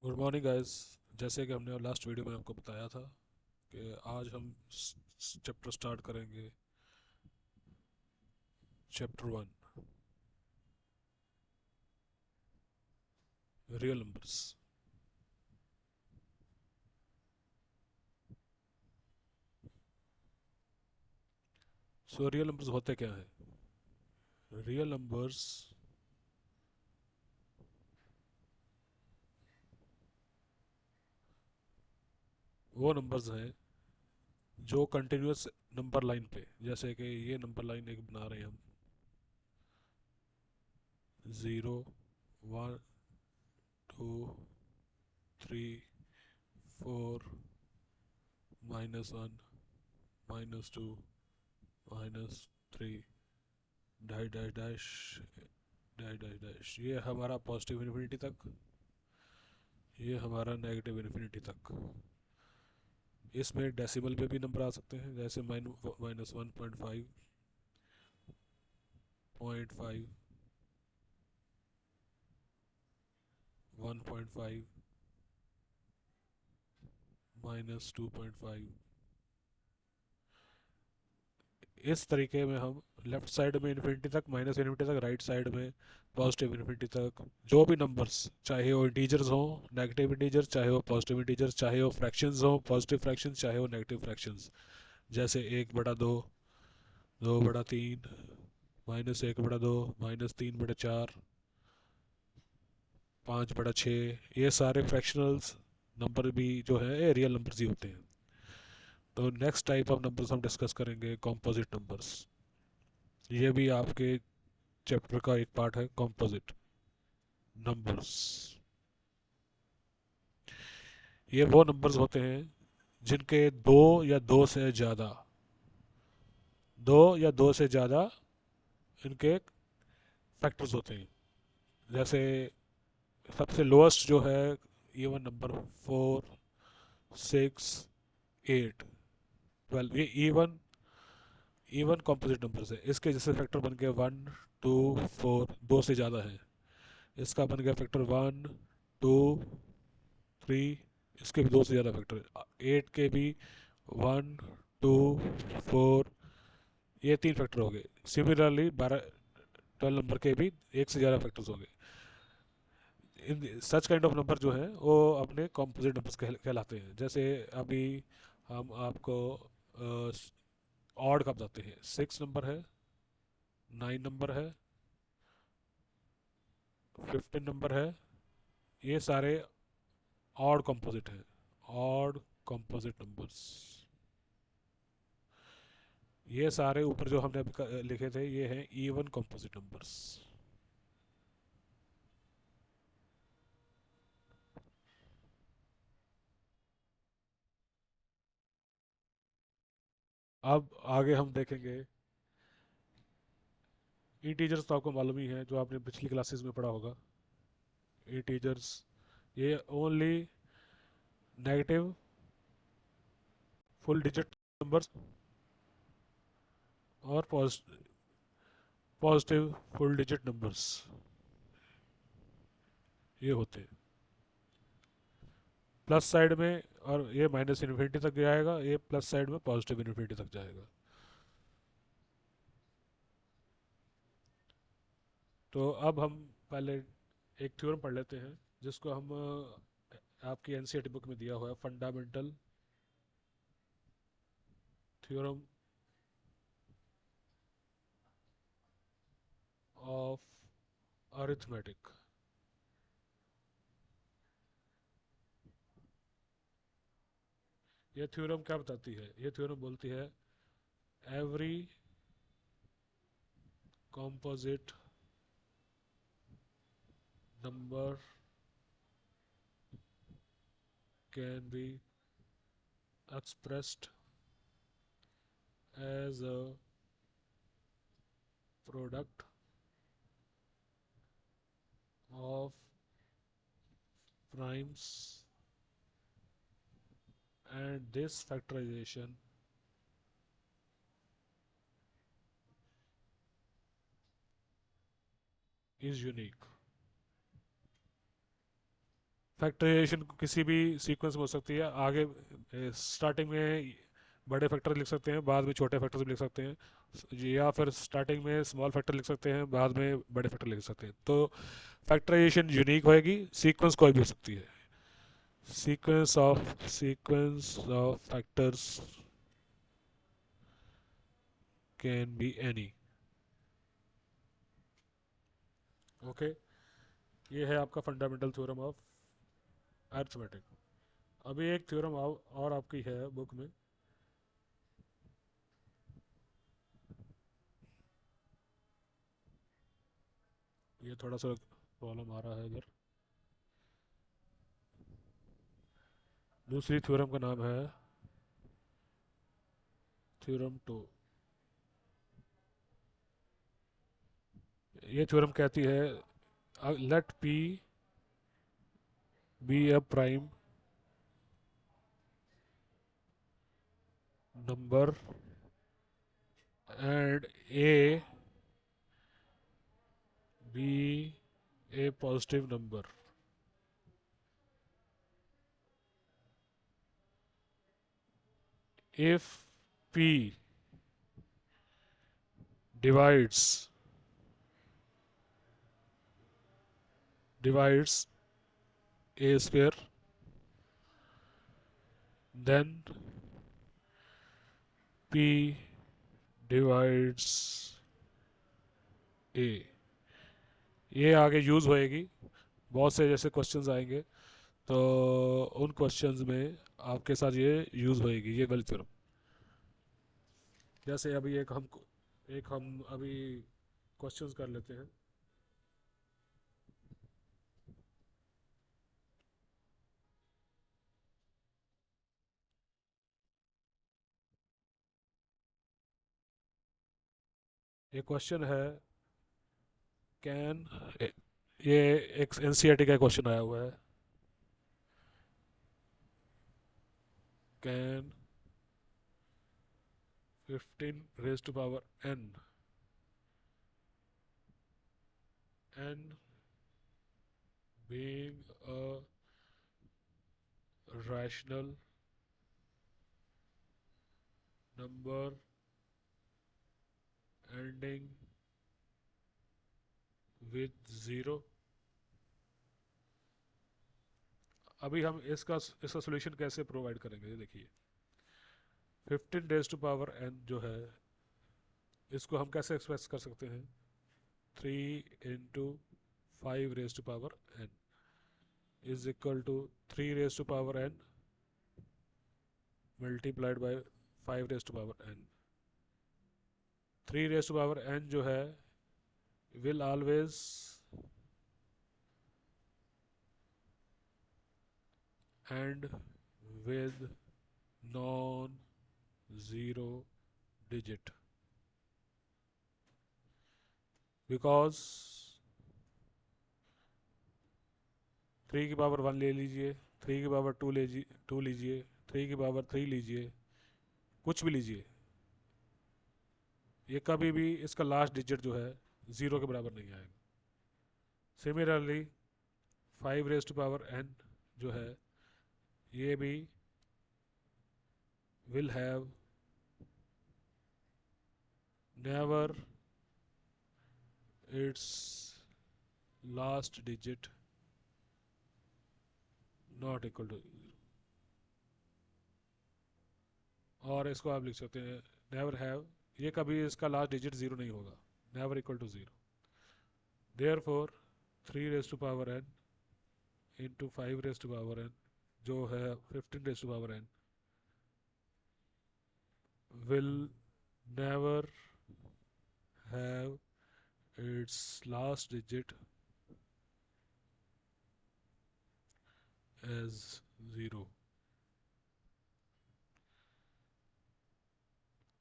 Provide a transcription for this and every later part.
Good morning guys. जैसे कि हमने लास्ट वीडियो में आपको बताया था कि आज हम चैप्टर स्टार्ट करेंगे। Chapter 1, real numbers. So real numbers होते क्या हैं? रियल नंबर्स वो नंबर्स हैं जो कंटिन्यूस नंबर लाइन पे, जैसे कि ये नंबर लाइन एक बना रहे हैं हम। 0, 1, 2, 3, 4, -1, -2, -3, dash dash dash dash dash dash. ये हमारा पॉजिटिव इन्फिनिटी तक, ये हमारा नेगेटिव इन्फिनिटी तक। इसमें डेसिमल पे भी नंबर आ सकते हैं, जैसे -1.5, 0.5, 1.5, -2.5। इस तरीके में हम लेफ्ट साइड में इन्फिनिटी तक, माइनस इन्फिनिटी तक, राइट साइड में पॉजिटिव इन्फिनिटी तक, जो भी नंबर्स, चाहे वो इंटीजर्स हो, नेगेटिव इंटीजर्स, चाहे वो पॉजिटिव इंटीजर्स, चाहे वो फ्रैक्शंस हो, पॉजिटिव फ्रैक्शंस, चाहे वो नेगेटिव फ्रैक्शंस, जैसे 1/2, 2/3, -1/2, -3/4, 5/6। ये सारे फ्रैक्शनल्स नंबर भी जो है ये रियल नंबर्स ही होते हैं। तो नेक्स्ट टाइप ऑफ नंबर्स हम डिस्कस करेंगे कॉम्पोजिट नंबर्स। ये भी आपके चैप्टर का एक पार्ट है, कॉम्पोजिट नंबर्स। ये वो नंबर्स होते हैं जिनके दो से ज़्यादा इनके फैक्टर्स होते हैं। जैसे सबसे लोएस्ट जो है इवन नंबर 4, 6, 8, 12, ये इवन इवन कॉम्पोजिट नंबर्स है। इसके जैसे फैक्टर बन गए 1, 2, 4, दो से ज़्यादा है। इसका बन गया फैक्टर 1, 2, 3, इसके भी दो से ज़्यादा फैक्टर है। 8 के भी 1, 2, 4, ये तीन फैक्टर हो गए। सिमिलरली 12 नंबर के भी एक से ज़्यादा फैक्टर्स हो गए। इन सच काइंड ऑफ नंबर जो हैं वो अपने कॉम्पोजिट नंबर्स कहलाते हैं। जैसे अभी हम आपको ऑड का बताते हैं। 6 नंबर है, 9 नंबर है, 15 नंबर है। ये सारे ऑड कंपोजिट हैं, ऑड कंपोजिट नंबर्स। ये सारे ऊपर जो हमने अभी लिखे थे ये हैं इवन कंपोजिट नंबर्स। अब आगे हम देखेंगे इंटीजर्स। तो आपको मालूम ही है, जो आपने पिछली क्लासेस में पढ़ा होगा। इंटीजर्स ये only negative full digit numbers और पॉजिटिव फुल डिजिट नंबर्स ये होते हैं। प्लस साइड में, और ये माइनस इन्फिनिटी तक जाएगा, ये प्लस साइड में पॉजिटिव इन्फिनिटी तक जाएगा। तो अब हम पहले एक थ्योरम पढ़ लेते हैं, जिसको हम आपकी एनसीईआरटी बुक में दिया हुआ है, फंडामेंटल थ्योरम ऑफ अरिथमेटिक। ये थ्योरम क्या बताती है? ये थ्योरम बोलती है every composite number can be expressed as a product of primes, and this factorization is unique. Factorization किसी भी सीक्वेंस में हो सकती है। आगे स्टार्टिंग में बड़े फैक्टर लिख सकते हैं, बाद में छोटे फैक्टर्स भी लिख सकते हैं, या फिर स्टार्टिंग में स्मॉल फैक्टर लिख सकते हैं, बाद में बड़े फैक्टर लिख सकते हैं। तो फैक्टराइजेशन यूनिक होएगी, सीक्वेंस कोई भी हो सकती है। Sequence of factors can be any. Okay, ये है आपका फंडामेंटल थ्योरम ऑफ अरिथमेटिक। अभी एक थ्योरम और आपकी है बुक में। ये थोड़ा सा प्रॉब्लम आ रहा है इधर। दूसरी थ्योरम का नाम है थ्योरम टू। ये थ्योरम कहती है let P be a prime number and A be a positive number if p divides divides a square, then p divides a। ये आगे यूज़ होएगी, बहुत से जैसे क्वेश्चंस आएंगे तो उन क्वेश्चंस में आपके साथ ये यूज़ होएगी, ये वाली थ्योरम। जैसे अभी एक हम अभी क्वेश्चंस कर लेते हैं। ये क्वेश्चन है कैन, ये एक एनसीईआरटी का क्वेश्चन आया हुआ है। Can 15 raise to power n, n being a rational number ending with zero। अभी हम इसका सोल्यूशन कैसे प्रोवाइड करेंगे, ये देखिए। 15 रेज टू पावर n जो है, इसको हम कैसे एक्सप्रेस कर सकते हैं? 3 into 5 raise to power n is equal to 3 raise to power n multiplied by 5 raise to power n। 3 raise to power n जो है will always end with non zero digit, because 3 की power 1 ले लीजिए, 3 की power 2 to लीजिए, 3 की power 3 लीजिए, कुछ भी लीजिए, ये कभी भी इसका लास्ट डिजिट जो है ज़ीरो के बराबर नहीं आएगा। Similarly 5 raise to power n जो है, ये भी will have never its last digit not equal to. और इसको आप लिख सकते हैं नेवर हैव, ये कभी इसका लास्ट डिजिट ज़ीरो नहीं होगा, never equal to zero. Therefore 3 raise to power n into 5 raise to power n जो है 15 raise to power n will never have its last digit as zero।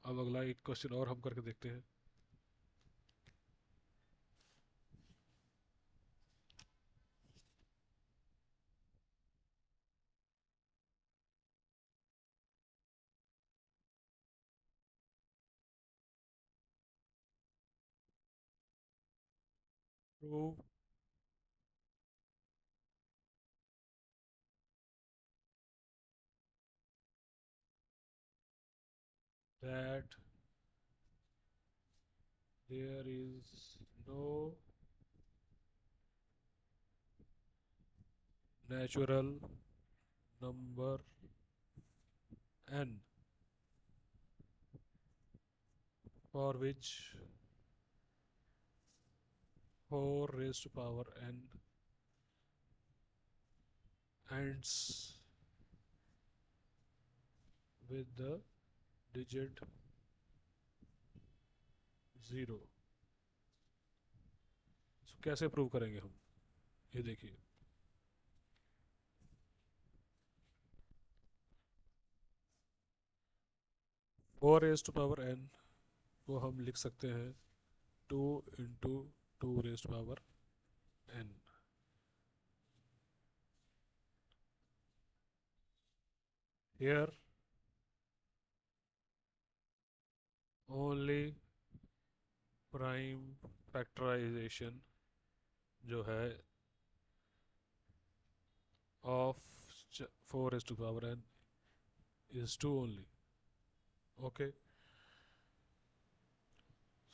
अब अगला एक क्वेश्चन और हम करके देखते हैं। Prove that there is no natural number n for which 4 raised to power n ends with the digit 0। इसको कैसे प्रूव करेंगे हम, ये देखिए। 4 रेज टू पावर n को हम लिख सकते हैं 2 into 2 raise to power n। here only prime factorization जो है of 4 raised to power n is 2 only। okay,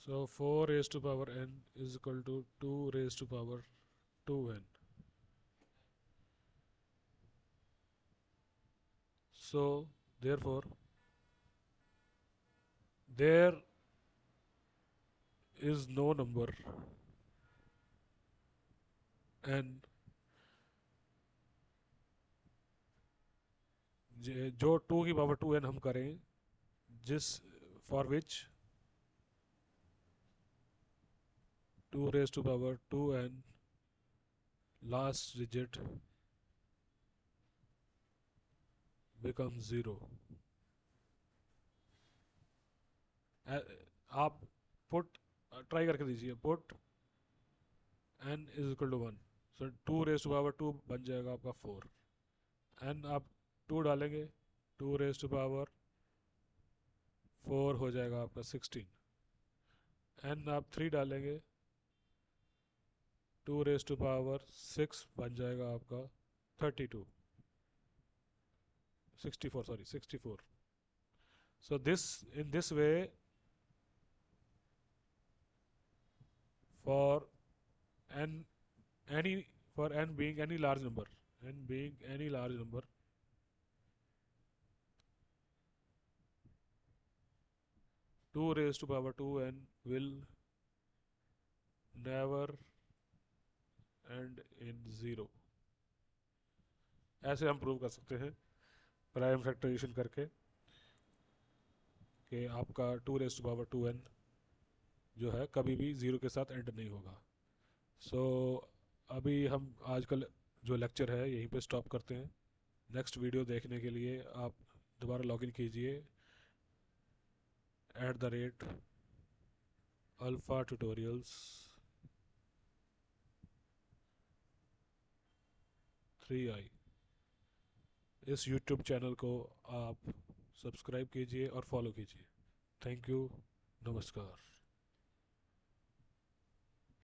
so 4 raised to power n is equal to 2 raised to power 2n। so therefore there is no number n जो 2 की power 2n हम करें, जिस for which 2 raised to power 2n last digit becomes 0। आप put try करके दीजिए, put n is equal to 1, so 2 raise to power 2 बन जाएगा आपका 4। n आप 2 डालेंगे, 2 रेज टू पावर 4 हो जाएगा आपका 16। n आप 3 डालेंगे, 2 रेज टू पावर 6 बन जाएगा आपका 32, 64 sorry 64। so this in this way for n any for n being any large number, n being any large number, two raised to power 2n will never end in 0। ऐसे हम prove कर सकते हैं prime factorisation करके कि आपका 2 raise to power 2n जो है कभी भी 0 के साथ एंड नहीं होगा। सो अभी हम आजकल जो लेक्चर है यहीं पे स्टॉप करते हैं। नेक्स्ट वीडियो देखने के लिए आप दोबारा लॉगिन कीजिए @alpha tutorials 3i। इस यूट्यूब चैनल को आप सब्सक्राइब कीजिए और फॉलो कीजिए। थैंक यू, नमस्कार।